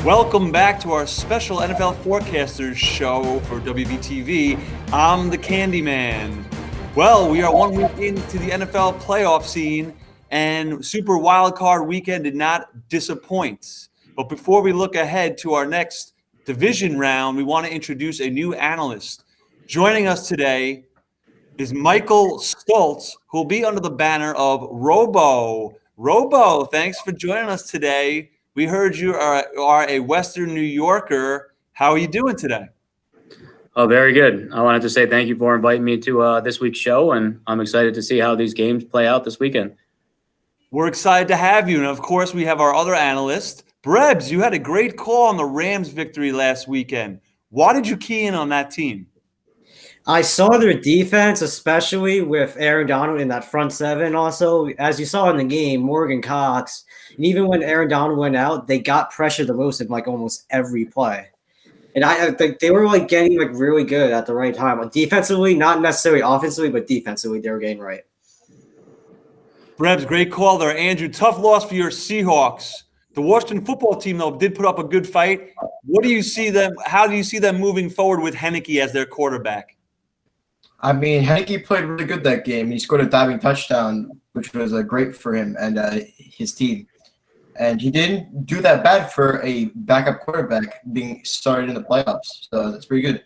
Welcome back to our special NFL Forecasters show for WBTV. I'm the Candyman. Well, we are 1 week into the NFL playoff scene, and Super Wildcard Weekend did not disappoint. But before we look ahead to our next division round, we want to introduce a new analyst. Joining us today is Michael Stoltz, who will be under the banner of Robo. Robo, thanks for joining us today. We heard you are a Western New Yorker. How are you doing today? Oh, very good. I wanted to say thank you for inviting me to this week's show, and I'm excited to see how these games play out this weekend. We're excited to have you. And, of course, we have our other analyst, Brebs. You had a great call on the Rams victory last weekend. Why did you key in on that team? I saw their defense, especially with Aaron Donald in that front seven. Also, as you saw in the game, Morgan Cox, and even when Aaron Donald went out, they got pressure the most in like almost every play. And I think they were like getting like really good at the right time. Like defensively, not necessarily offensively, but defensively, they were getting right. Brebs, great call there. Andrew, tough loss for your Seahawks. The Washington football team, though, did put up a good fight. What do you see them? How do you see them moving forward with Heineke as their quarterback? I mean, Heineke played really good that game. He scored a diving touchdown, which was great for him and his team. And he didn't do that bad for a backup quarterback being started in the playoffs. So that's pretty good.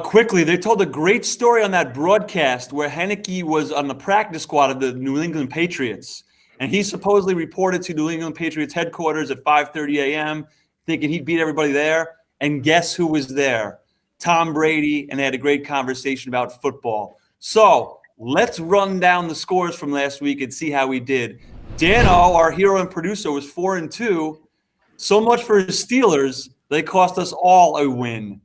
Quickly, they told a great story on that broadcast where Heineke was on the practice squad of the New England Patriots. And he supposedly reported to New England Patriots headquarters at 5:30 a.m., thinking he'd beat everybody there. And guess who was there? Tom Brady, and they had a great conversation about football. So let's run down the scores from last week and see how we did. Dano, our hero and producer, was 4-2. So much for his Steelers. They cost us all a win.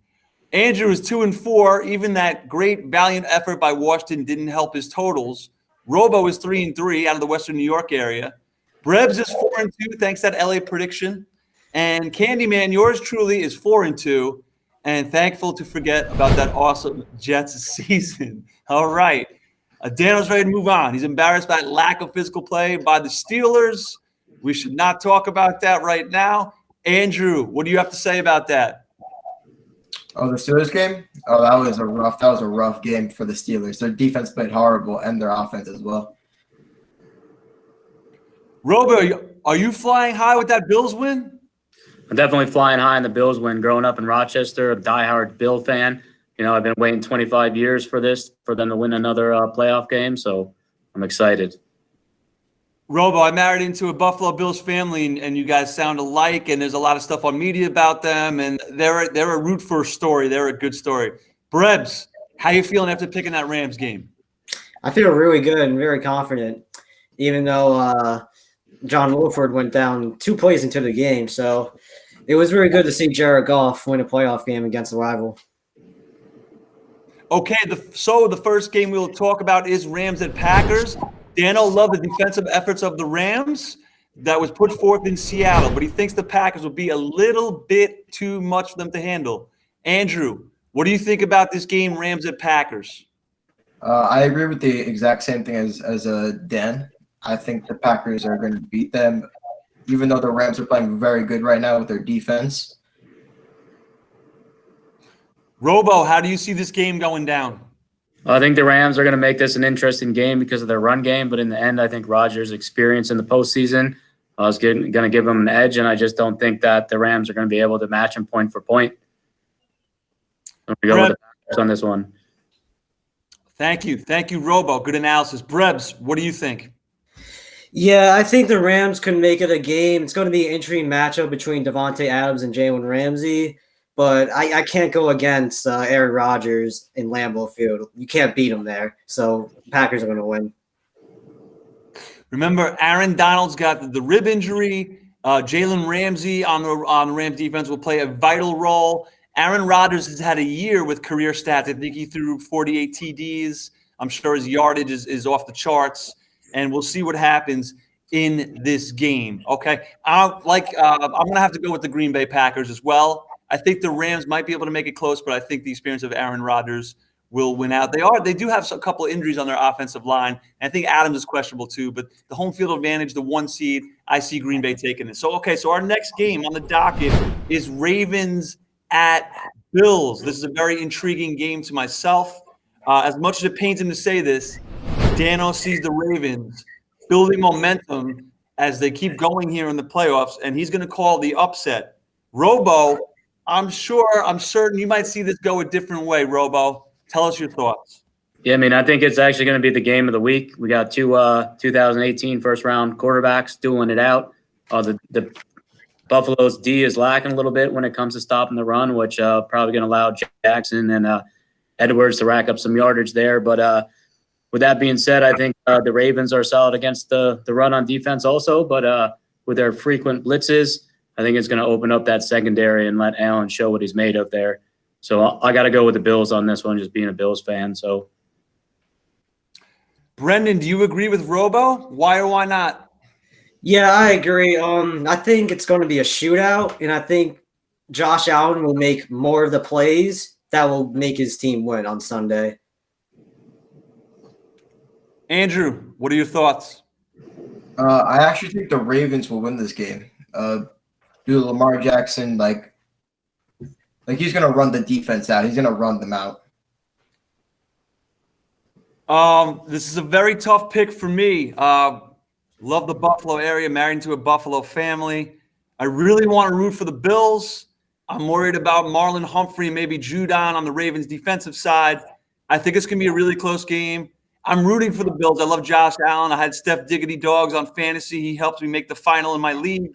Andrew was 2-4. Even that great valiant effort by Washington didn't help his totals. Robo is 3-3 out of the Western New York area. Brebs is 4-2, thanks to that LA prediction. And Candyman, yours truly, is 4-2. And thankful to forget about that awesome Jets season. All right. Dano's ready to move on. He's embarrassed by lack of physical play by the Steelers. We should not talk about that right now. Andrew, what do you have to say about that? Oh, the Steelers game? Oh, that was a rough game for the Steelers. Their defense played horrible and their offense as well. Robo, are you flying high with that Bills win? I'm definitely flying high in the Bills win. Growing up in Rochester, a diehard Bill fan. You know, I've been waiting 25 years for them to win another playoff game, so I'm excited. Robo, I married into a Buffalo Bills family, and you guys sound alike, and there's a lot of stuff on media about them, and they're a root for story. They're a good story. Brebs, how you feeling after picking that Rams game? I feel really good and very confident, even though John Wolford went down 2 plays into the game. So it was very good to see Jared Goff win a playoff game against a rival. Okay, so the first game we'll talk about is Rams at Packers. Dano loved the defensive efforts of the Rams that was put forth in Seattle, but he thinks the Packers will be a little bit too much for them to handle. Andrew, what do you think about this game, Rams at Packers? I agree with the exact same thing as Dan. I think the Packers are going to beat them, even though the Rams are playing very good right now with their defense. Robo, how do you see this game going down? I think the Rams are going to make this an interesting game because of their run game, but in the end, I think Rodgers' experience in the postseason is going to give them an edge, and I just don't think that the Rams are going to be able to match him point for point. I'm going to go with the Packers on this one. Thank you, Robo. Good analysis. Brebs, what do you think? Yeah, I think the Rams could make it a game. It's going to be an intriguing matchup between Devontae Adams and Jalen Ramsey, but I can't go against Aaron Rodgers in Lambeau Field. You can't beat him there, so Packers are going to win. Remember, Aaron Donald's got the rib injury. Jalen Ramsey on the Rams defense will play a vital role. Aaron Rodgers has had a year with career stats. I think he threw 48 TDs. I'm sure his yardage is off the charts. And we'll see what happens in this game. Okay, I'm going to have to go with the Green Bay Packers as well. I think the Rams might be able to make it close, but I think the experience of Aaron Rodgers will win out. They do have a couple of injuries on their offensive line. And I think Adams is questionable too, but the home field advantage, the 1 seed, I see Green Bay taking it. So, okay, so our next game on the docket is Ravens at Bills. This is a very intriguing game to myself. As much as it pains him to say this, Dano sees the Ravens building momentum as they keep going here in the playoffs, and he's going to call the upset. Robo, I'm certain you might see this go a different way, Robo. Tell us your thoughts. Yeah, I mean, I think it's actually going to be the game of the week. We got two 2018 first-round quarterbacks dueling it out. The Buffalo's D is lacking a little bit when it comes to stopping the run, which probably going to allow Jackson and Edwards to rack up some yardage there. But with that being said, I think the Ravens are solid against the run on defense also. But with their frequent blitzes, I think it's going to open up that secondary and let Allen show what he's made of there. So I got to go with the Bills on this one, just being a Bills fan. So, Brendan, do you agree with Robo? Why or why not? Yeah, I agree. I think it's going to be a shootout, and I think Josh Allen will make more of the plays that will make his team win on Sunday. Andrew, what are your thoughts? I actually think the Ravens will win this game. Due to Lamar Jackson, like he's gonna run the defense out. He's gonna run them out. This is a very tough pick for me. Love the Buffalo area, married into a Buffalo family. I really want to root for the Bills. I'm worried about Marlon Humphrey and maybe Judon on the Ravens defensive side. I think it's going to be a really close game. I'm rooting for the Bills. I love Josh Allen. I had Steph Diggity Dogs on fantasy. He helped me make the final in my league.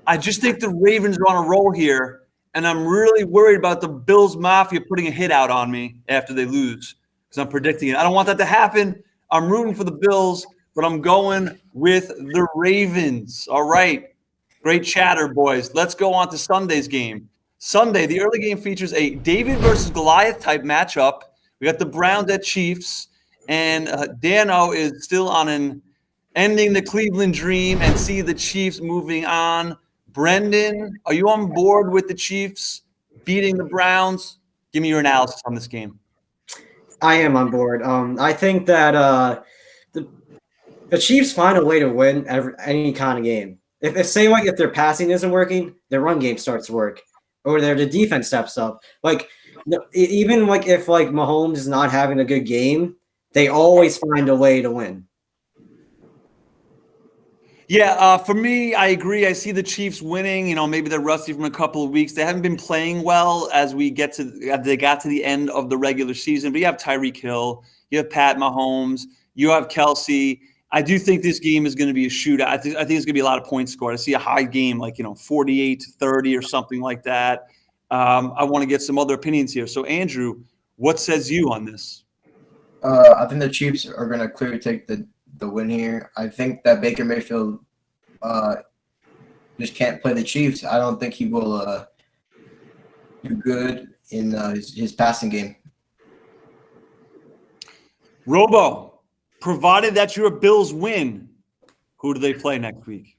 I just think the Ravens are on a roll here, and I'm really worried about the Bills Mafia putting a hit out on me after they lose because I'm predicting it. I don't want that to happen. I'm rooting for the Bills, but I'm going with the Ravens. All right. Great chatter, boys. Let's go on to Sunday's game. Sunday, the early game features a David versus Goliath type matchup. We got the Browns at Chiefs, and Dano is still on an ending the Cleveland dream and see the Chiefs moving on. Brendan, are you on board with the Chiefs beating the Browns? Give me your analysis on this game. I am on board. I think that the Chiefs find a way to win any kind of game. If their passing isn't working, their run game starts to work, or the defense steps up. Even if Mahomes is not having a good game, they always find a way to win. Yeah, for me, I agree. I see the Chiefs winning. Maybe they're rusty from a couple of weeks. They haven't been playing well as they got to the end of the regular season. But you have Tyreek Hill, you have Pat Mahomes, you have Kelsey. I do think this game is going to be a shootout. I think it's going to be a lot of points scored. I see a high game, 48-30 or something like that. I want to get some other opinions here. So, Andrew, what says you on this? I think the Chiefs are going to clearly take the win here. I think that Baker Mayfield just can't play the Chiefs. I don't think he will do good in his passing game. Robo, provided that your Bills win, who do they play next week?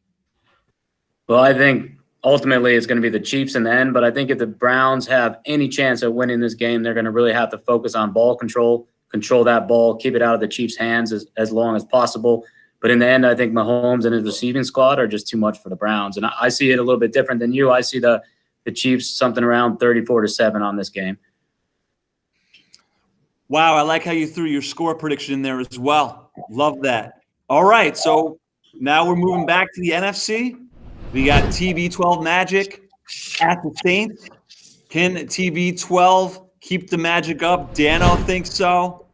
Well, I think ultimately it's going to be the Chiefs in the end, but I think if the Browns have any chance of winning this game, they're going to really have to focus on ball control that ball, keep it out of the Chiefs' hands as long as possible. But in the end, I think Mahomes and his receiving squad are just too much for the Browns. And I see it a little bit different than you. I see the Chiefs something around 34-7 on this game. Wow, I like how you threw your score prediction in there as well. Love that. All right, so now we're moving back to the NFC. We got TB12 Magic at the Saints. Can TB12 keep the magic up? Dano thinks so.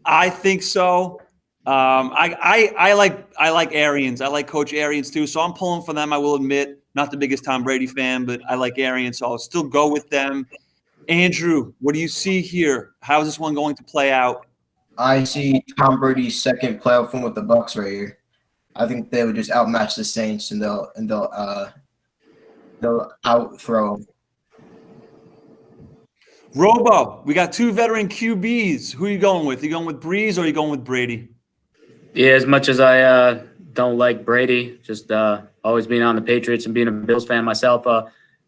I think so. I like Arians. I like Coach Arians too. So I'm pulling for them. I will admit, not the biggest Tom Brady fan, but I like Arians, so I'll still go with them. Andrew, what do you see here? How is this one going to play out? I see Tom Brady's second playoff win with the Bucs right here. I think they would just outmatch the Saints and they'll out-throw them. Robo, we got two veteran QBs. Who are you going with? Are you going with Breeze or are you going with Brady? Yeah, as much as I don't like Brady, just always being on the Patriots and being a Bills fan myself,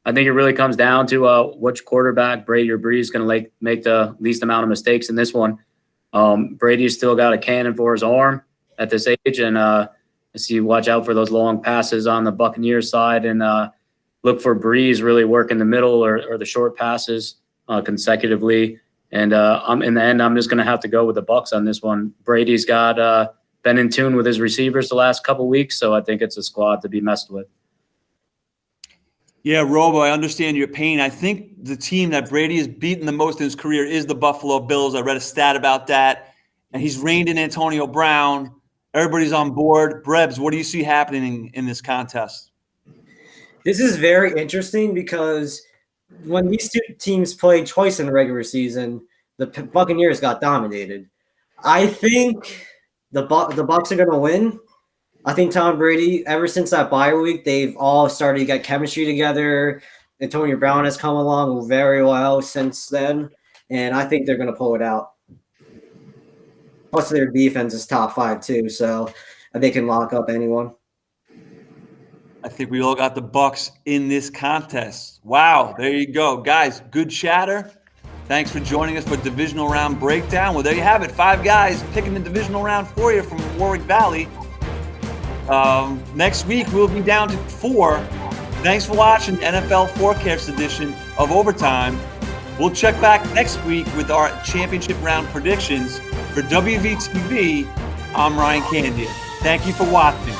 I I think it really comes down to which quarterback, Brady or Breeze, is going to make the least amount of mistakes in this one. Brady's still got a cannon for his arm at this age, and watch out for those long passes on the Buccaneers side, and look for Breeze really work in the middle or the short passes consecutively. And in the end, I'm just going to have to go with the Bucs on this one. Brady's got been in tune with his receivers the last couple weeks, so I think it's a squad to be messed with. Yeah, Robo, I understand your pain. I think the team that Brady has beaten the most in his career is the Buffalo Bills. I read a stat about that. And he's reined in Antonio Brown. Everybody's on board. Brebs, what do you see happening in this contest? This is very interesting because when these two teams played twice in the regular season, the Buccaneers got dominated. I think the Bucs are going to win. I think Tom Brady, ever since that bye week, they've all started to get chemistry together. Antonio Brown has come along very well since then, and I think they're going to pull it out. Plus, their defense is top 5 too, so they can lock up anyone. I think we all got the Bucs in this contest. Wow, there you go. Guys, good chatter. Thanks for joining us for Divisional Round Breakdown. Well, there you have it. 5 guys picking the Divisional Round for you from Warwick Valley. Next week, we'll be down to 4. Thanks for watching NFL Forecast edition of Overtime. We'll check back next week with our championship round predictions. For WVTV, I'm Ryan Candia. Thank you for watching.